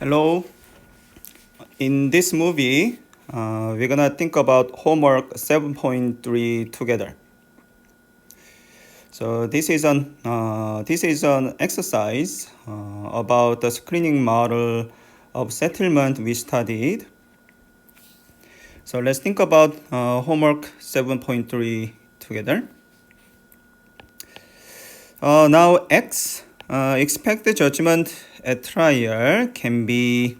Hello. In this movie, we're gonna think about homework 7.3 together. So this is an exercise about the screening model of settlement we studied. So let's think about homework 7.3 together. Now X expected judgment at trial can be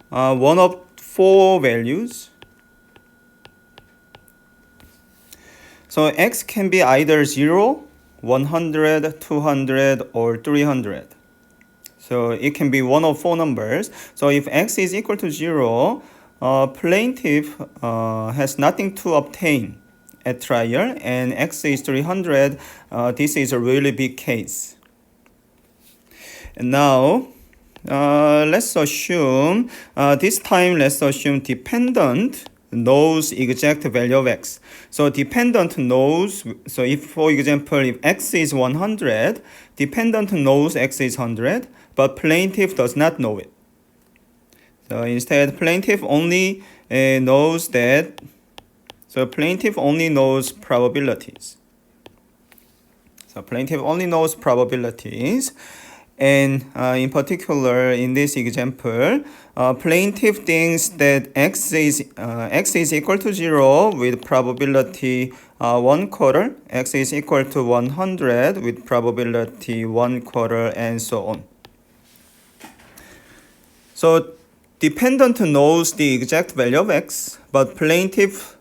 one of four values. So X can be either 0, 100, 200, or 300. So it can be one of four numbers. So if X is equal to 0, plaintiff has nothing to obtain at trial, and X is 300. This is a really big case. And now, let's assume, this time let's assume dependent knows exact value of X. So dependent knows, so if, for example, if X is 100, dependent knows X is 100, but plaintiff does not know it. So instead, plaintiff only knows that, so plaintiff only knows probabilities. So plaintiff only knows probabilities. And in particular, in this example, plaintiff thinks that x is equal to 0 with probability 1/4, x is equal to 100 with probability 1/4, and so on. So dependent knows the exact value of x, but plaintiff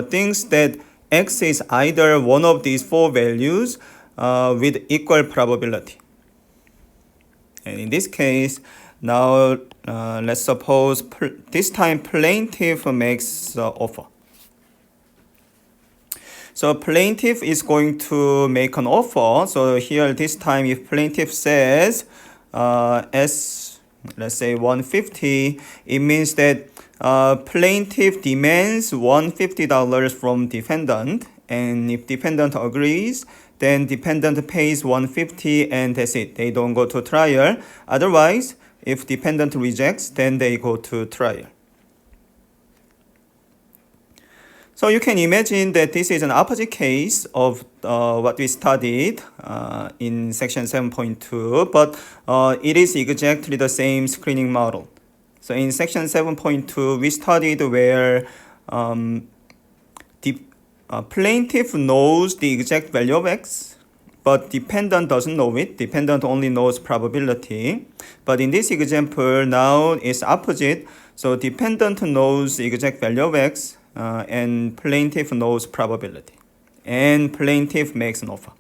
thinks that x is either one of these four values with equal probability. And in this case, now let's suppose this time plaintiff makes offer. So plaintiff is going to make an offer. So here this time if plaintiff says S, let's say 150, it means that plaintiff demands $150 from defendant, and if defendant agrees, then dependent pays 150 and that's it. They don't go to trial. Otherwise, if dependent rejects, then they go to trial. So you can imagine that this is an opposite case of what we studied in section 7.2, but it is exactly the same screening model. So in section 7.2, we studied where plaintiff knows the exact value of X, but dependent doesn't know it. Dependent only knows probability. But in this example, now it's opposite. So dependent knows the exact value of X, and plaintiff knows probability. And plaintiff makes an offer.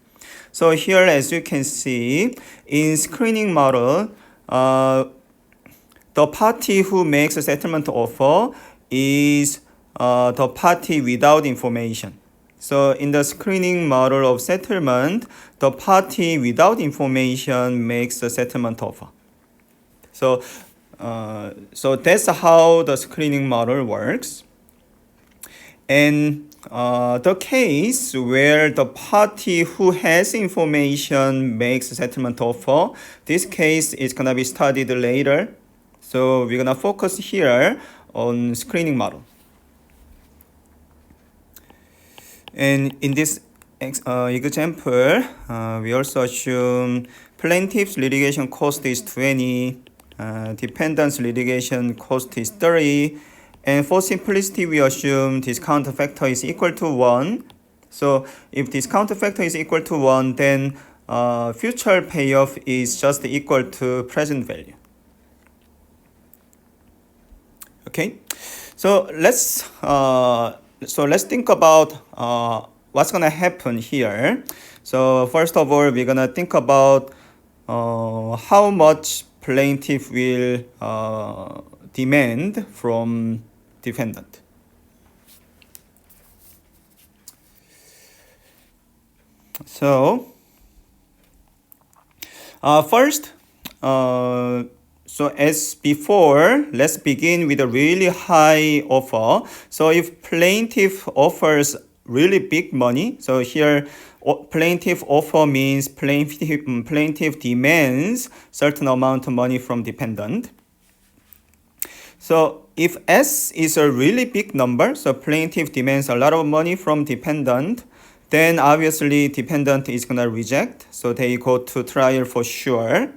So here, as you can see, in screening model, the party who makes a settlement offer is the party without information. So in the screening model of settlement, the party without information makes a settlement offer. So that's how the screening model works. And the case where the party who has information makes a settlement offer, this case is going to be studied later. So we're going to focus here on screening model. And in this example, we also assume plaintiff's litigation cost is 20, dependent's litigation cost is 30, and for simplicity, we assume discount factor is equal to 1. So if discount factor is equal to 1, then future payoff is just equal to present value. Okay, so let's think about what's gonna happen here. So first of all, we're gonna think about how much plaintiff will demand from defendant. So first, so as before, let's begin with a really high offer. So if plaintiff offers really big money, so here plaintiff offer means plaintiff demands certain amount of money from defendant. So if S is a really big number, so plaintiff demands a lot of money from defendant, then obviously defendant is gonna reject, so they go to trial for sure.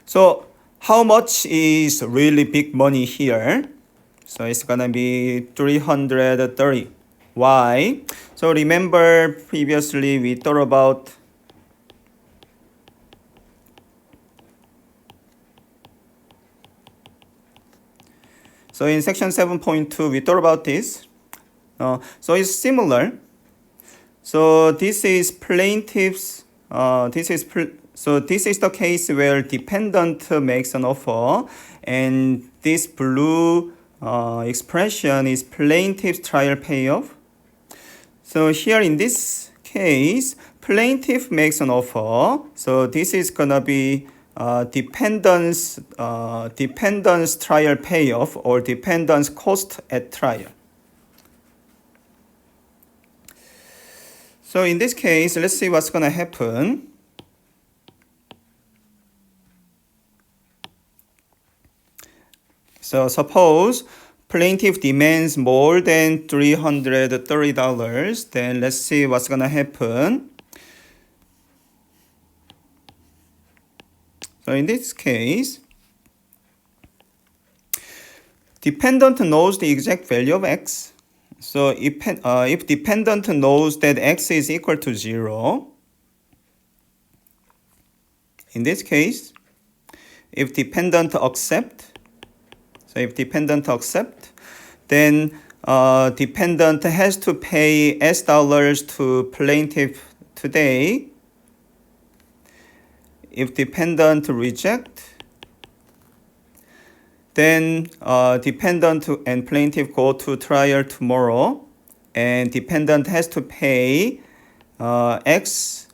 So how much is really big money here? So it's gonna be 330. Why? So remember previously we thought about so in section 7.2 we thought about this. So it's similar. So this is plaintiff's. So this is the case where defendant makes an offer, and this blue expression is plaintiff's trial payoff. So here in this case, plaintiff makes an offer. So this is gonna be defendant's trial payoff or defendant's cost at trial. So in this case, let's see what's gonna happen. So suppose plaintiff demands more than $330, then let's see what's gonna happen. So in this case, defendant knows the exact value of X. So if defendant knows that X is equal to 0, in this case, if defendant accept, then defendant has to pay S dollars to plaintiff today. If defendant reject, then defendant and plaintiff go to trial tomorrow, and defendant has to pay X,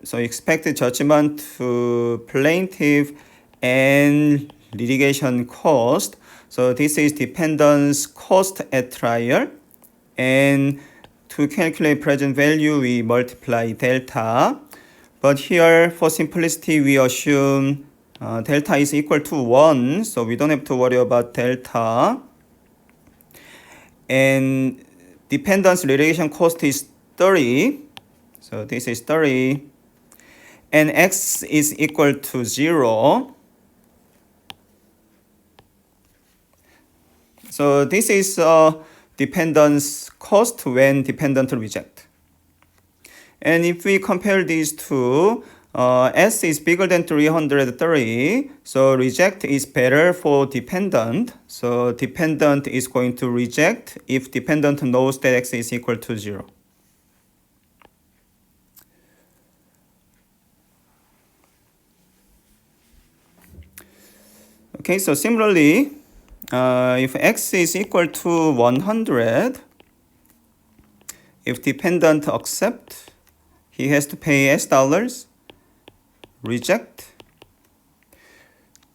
so expected judgment to plaintiff and litigation cost. So this is defendant's cost at trial, and to calculate present value we multiply delta. But here for simplicity we assume delta is equal to 1, so we don't have to worry about delta. And defendant's litigation cost is 30, so this is 30, and X is equal to 0. So this is defendant's cost when defendant reject. And if we compare these two, S is bigger than 330, so reject is better for defendant. So defendant is going to reject if defendant knows that X is equal to 0. Okay, so similarly, if X is equal to 100, if defendant accept, he has to pay S dollars, reject,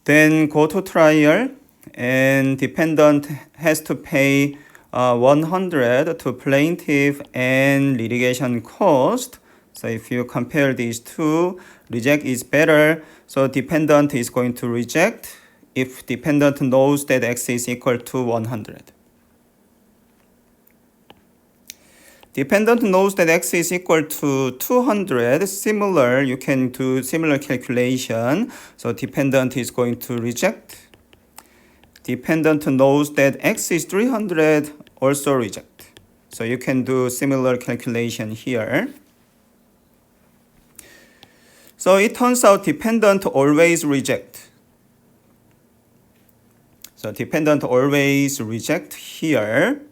then go to trial, and defendant has to pay 100 to plaintiff and litigation cost. So if you compare these two, reject is better, so defendant is going to reject if defendant knows that X is equal to 100. Defendant knows that X is equal to 200. Similar, you can do similar calculation. So defendant is going to reject. Defendant knows that X is 300, also reject. So you can do similar calculation here. So it turns out defendant always reject. So defendant always reject here.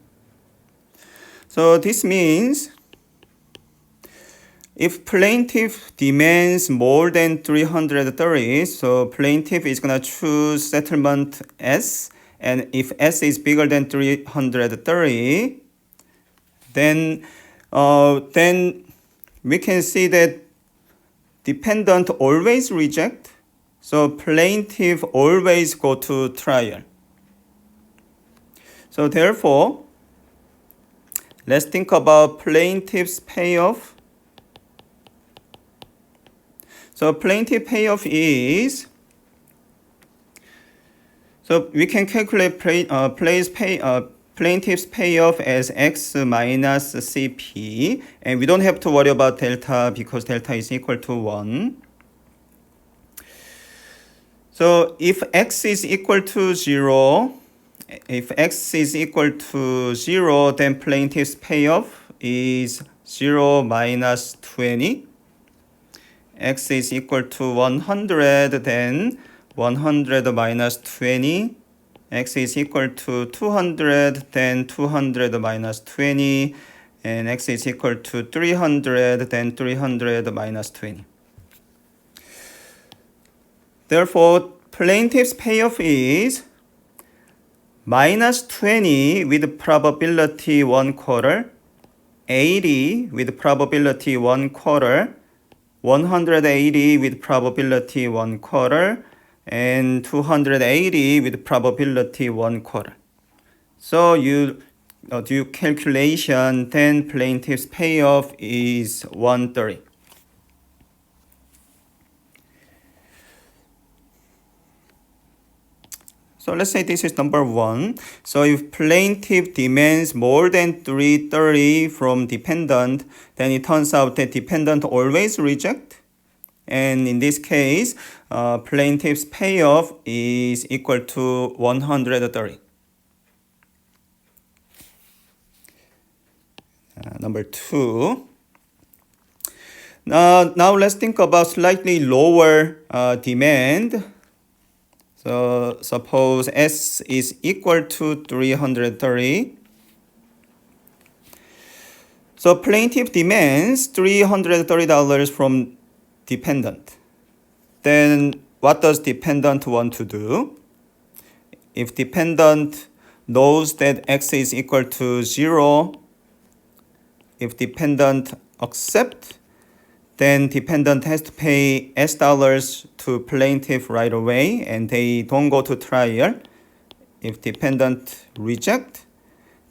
So this means if plaintiff demands more than 330, so plaintiff is going to choose settlement S, and if S is bigger than 330, then we can see that defendant always reject, so plaintiff always go to trial. So therefore, let's think about plaintiff's payoff. So plaintiff payoff is So we can calculate plaintiff's payoff as x minus CP, and we don't have to worry about delta because delta is equal to 1. So if x is equal to 0, then plaintiff's payoff is 0 minus 20. X is equal to 100, then 100 minus 20. X is equal to 200, then 200 minus 20. And x is equal to 300, then 300 minus 20. Therefore, plaintiff's payoff is minus 20 with probability 1/4, 80 with probability 1/4, 180 with probability 1/4, and 280 with probability 1/4. So you do calculation, then plaintiff's payoff is 130. So let's say this is number 1. So if plaintiff demands more than 330 from dependent, then it turns out that dependent always reject. And in this case, plaintiff's payoff is equal to 130. Number 2. Now let's think about slightly lower demand. So suppose S is equal to 330. So plaintiff demands $330 from dependent. Then what does dependent want to do? If dependent knows that X is equal to 0, if dependent accept, then dependent has to pay S dollars to plaintiff right away, and they don't go to trial. If dependent reject,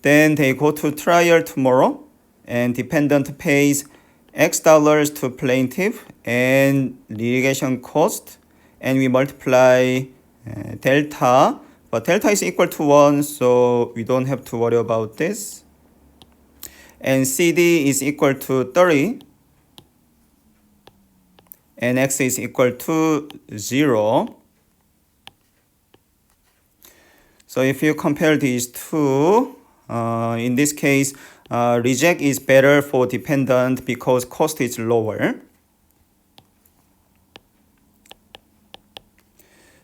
then they go to trial tomorrow, and dependent pays X dollars to plaintiff and litigation cost, and we multiply delta, but delta is equal to 1, so we don't have to worry about this. And CD is equal to 30. And X is equal to 0. So if you compare these two, in this case, reject is better for dependent because cost is lower.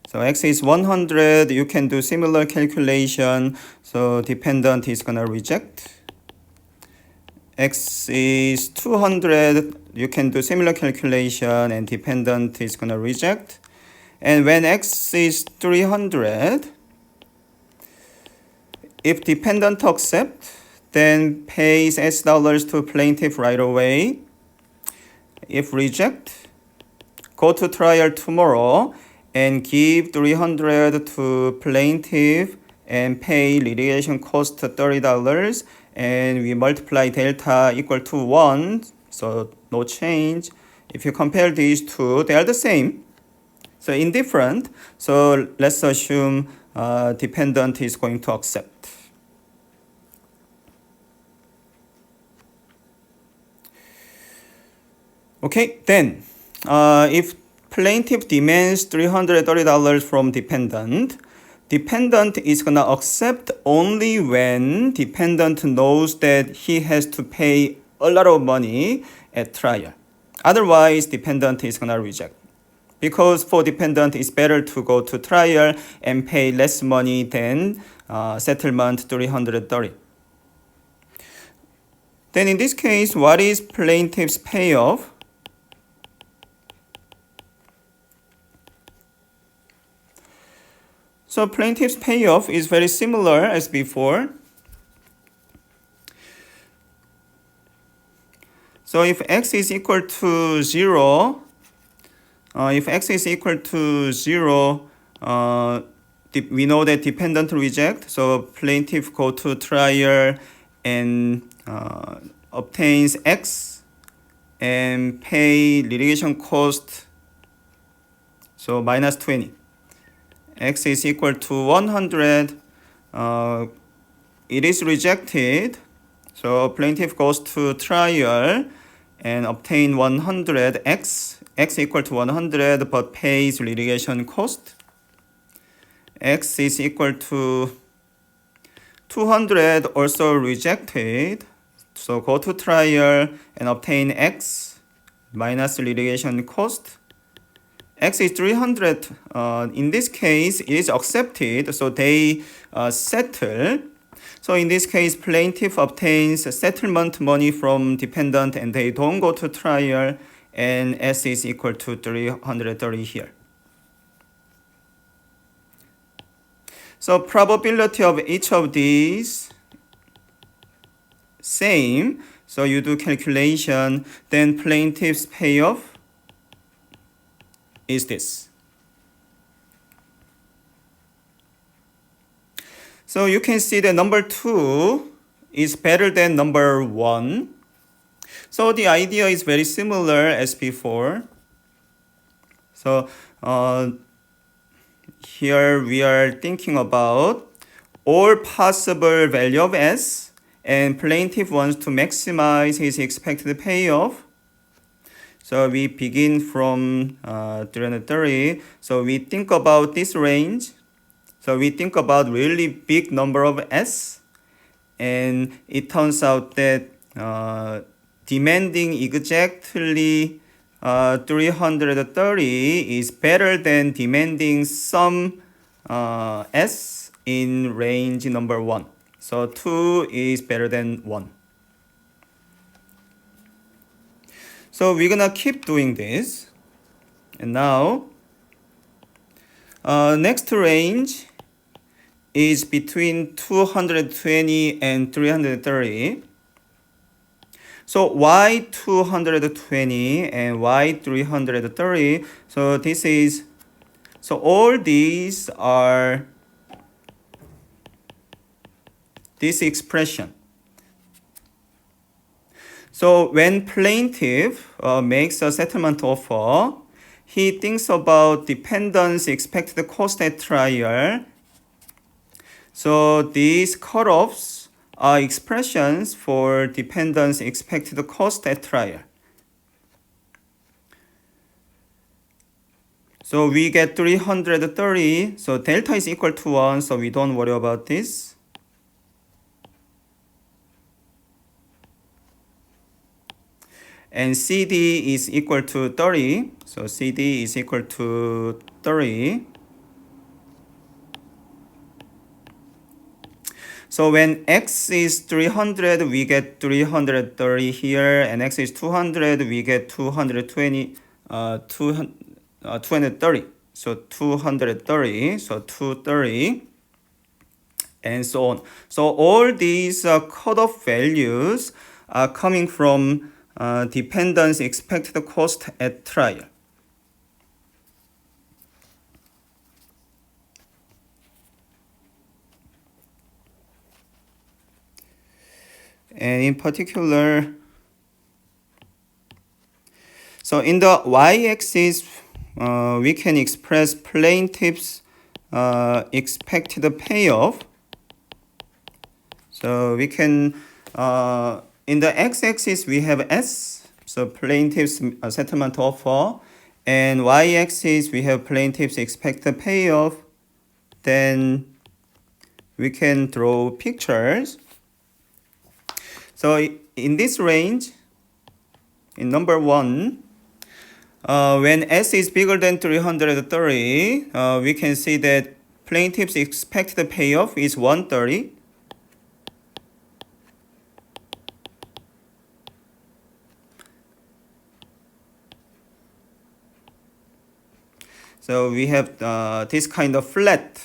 So X is 100, you can do similar calculation. So dependent is gonna reject. X is 200, you can do similar calculation, and dependent is gonna reject. And when X is 300, if dependent accept, then pays S dollars to plaintiff right away. If reject, go to trial tomorrow and give 300 to plaintiff and pay litigation cost $30. And we multiply delta equal to 1, so no change. If you compare these two, they are the same, so indifferent. So let's assume dependent is going to accept. Okay, then if plaintiff demands $330 from dependent, dependent is going to accept only when dependent knows that he has to pay a lot of money at trial. Otherwise, dependent is going to reject. Because for dependent, it's better to go to trial and pay less money than settlement 330. Then in this case, what is plaintiff's payoff? So plaintiff's payoff is very similar as before. So if X is equal to 0, we know that dependent reject. So plaintiff go to trial and obtains X and pay litigation cost, so minus 20. X is equal to 100. It is rejected. So plaintiff goes to trial and obtain 100 X equal to 100 but pays litigation cost. X is equal to 200 also rejected. So go to trial and obtain X minus litigation cost. X is 300. In this case, it is accepted, so they settle. So in this case, plaintiff obtains settlement money from defendant and they don't go to trial, and S is equal to 330 here. So probability of each of these same. So you do calculation, then plaintiff's payoff is this. So you can see that number 2 is better than number 1. So the idea is very similar as before. So here we are thinking about all possible value of S, and plaintiff wants to maximize his expected payoff. So we begin from 330. So we think about this range. So we think about really big number of S, and it turns out that demanding exactly 330 is better than demanding some S in range number 1. So 2 is better than 1. So we're gonna keep doing this. And now, next range is between 220 and 330. So why 220 and why 330? So so all these are this expression. So when plaintiff makes a settlement offer, he thinks about defendant's expected cost at trial. So these cutoffs are expressions for defendant's expected cost at trial. So we get 330. So delta is equal to 1, so we don't worry about this. And CD is equal to 30. So CD is equal to 30. So when X is 300, we get 330 here, and X is 200, we get 220, 230. So 230, so 230, and so on. So all these cutoff values are coming from defendant's expected cost at trial. And in particular, so in the y-axis, we can express plaintiff's expected payoff. So we can, in the x-axis, we have S, so plaintiff's settlement offer, and y-axis, we have plaintiff's expected payoff. Then we can draw pictures. So in this range, in number 1, when S is bigger than 330, we can see that plaintiff's expected payoff is 130. So we have this kind of flat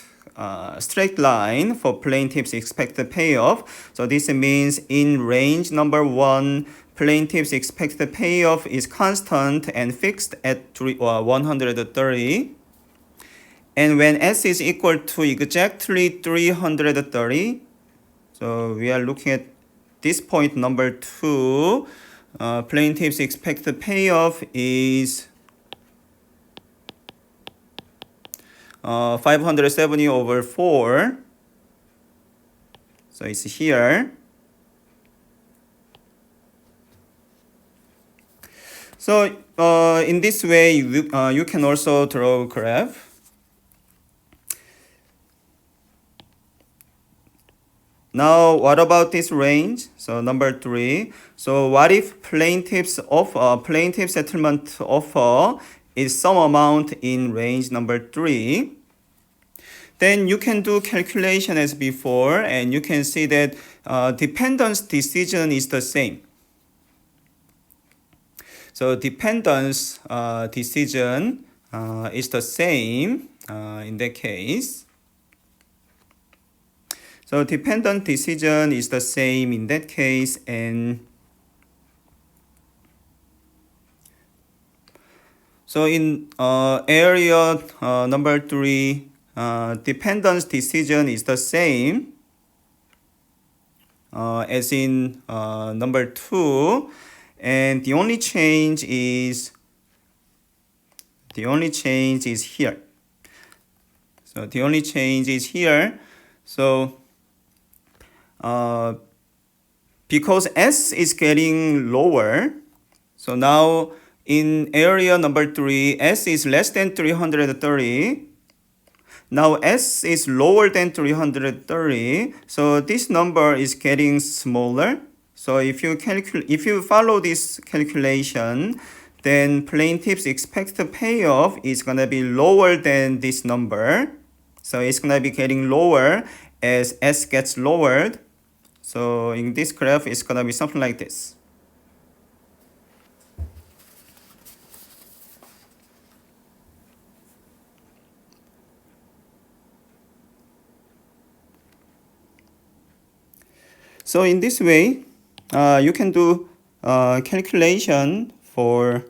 straight line for plaintiff's expected payoff. So this means in range number 1, plaintiff's expected payoff is constant and fixed at 130. And when S is equal to exactly 330, so we are looking at this point number 2, plaintiff's expected payoff is 570 over 4. So it's here. So in this way, you can also draw a graph. Now, what about this range? So number 3. So what if plaintiff's settlement offer is some amount in range number 3? Then you can do calculation as before, and you can see that dependence decision is the same. So dependence decision is the same in that case. So dependent decision is the same in that case, and so in area number 3, dependence decision is the same as in number 2, and the only change is here. So the only change is here. So because S is getting lower, so now in area number 3, S is less than 330. Now S is lower than 330, so this number is getting smaller. So if you follow this calculation, then plaintiff's expected payoff is gonna be lower than this number. So it's gonna be getting lower as S gets lowered. So in this graph, it's gonna be something like this. So in this way, you can do calculation for.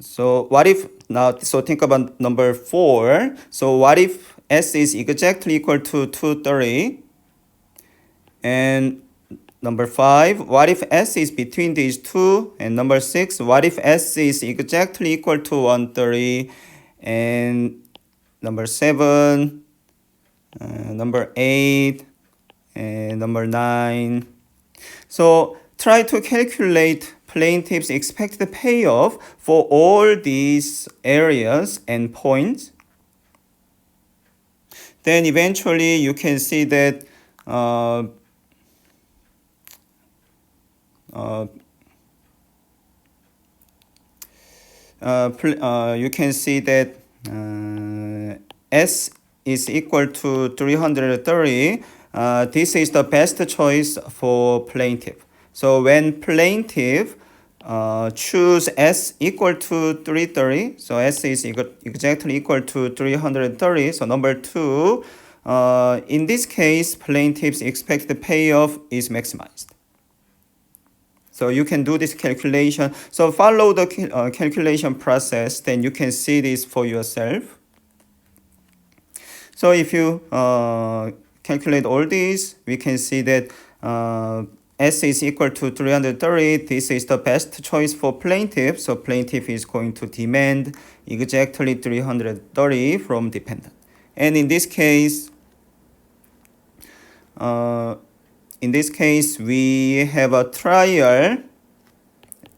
So what if now? So think about number 4. So what if S is exactly equal to 230? And number 5, what if S is between these two? And number 6, what if S is exactly equal to 130? And number 7, number 8, and number 9. So try to calculate plaintiff's expected payoff for all these areas and points. Then eventually you can see that you can see that S is equal to 330. This is the best choice for plaintiff. So when plaintiff choose S equal to 330, so S is exactly equal to 330. So number 2, in this case, plaintiff's expected payoff is maximized. So you can do this calculation. So follow the calculation process, then you can see this for yourself. So if you calculate all these, we can see that S is equal to 330. This is the best choice for plaintiff. So plaintiff is going to demand exactly 330 from dependent. And in this case, we have a trial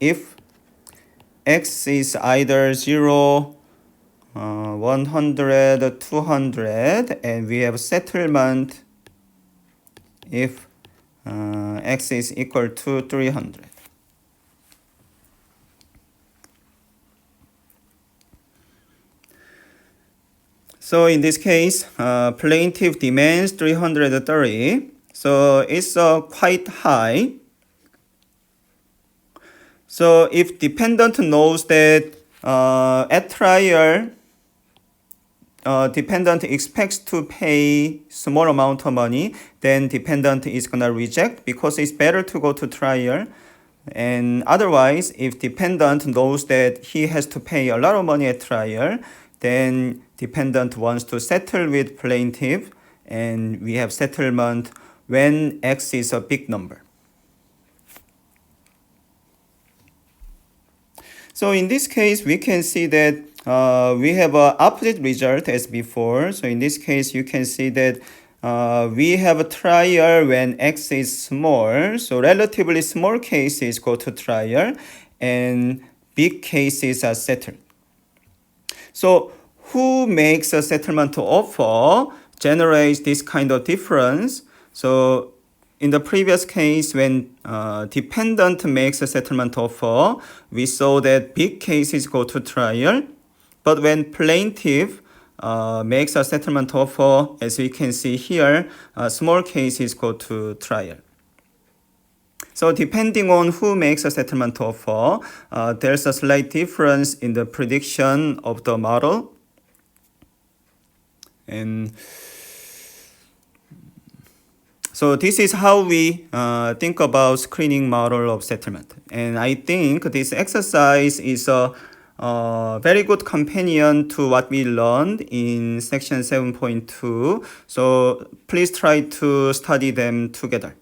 if X is either 0, 100, 200, and we have settlement if X is equal to 300. So in this case, plaintiff demands 330. So it's quite high. So if dependent knows that at trial, dependent expects to pay small amount of money, then dependent is gonna reject because it's better to go to trial. And otherwise, if dependent knows that he has to pay a lot of money at trial, then dependent wants to settle with plaintiff, and we have settlement when X is a big number. So in this case, we can see that we have an opposite result as before. So in this case, you can see that we have a trial when x is small. So relatively small cases go to trial and big cases are settled. So who makes a settlement offer generates this kind of difference. So in the previous case, when dependent makes a settlement offer, we saw that big cases go to trial. But when plaintiff makes a settlement offer, as we can see here, small cases go to trial. So depending on who makes a settlement offer, there's a slight difference in the prediction of the model. And so this is how we think about screening model of settlement. And I think this exercise is a very good companion to what we learned in section 7.2. So please try to study them together.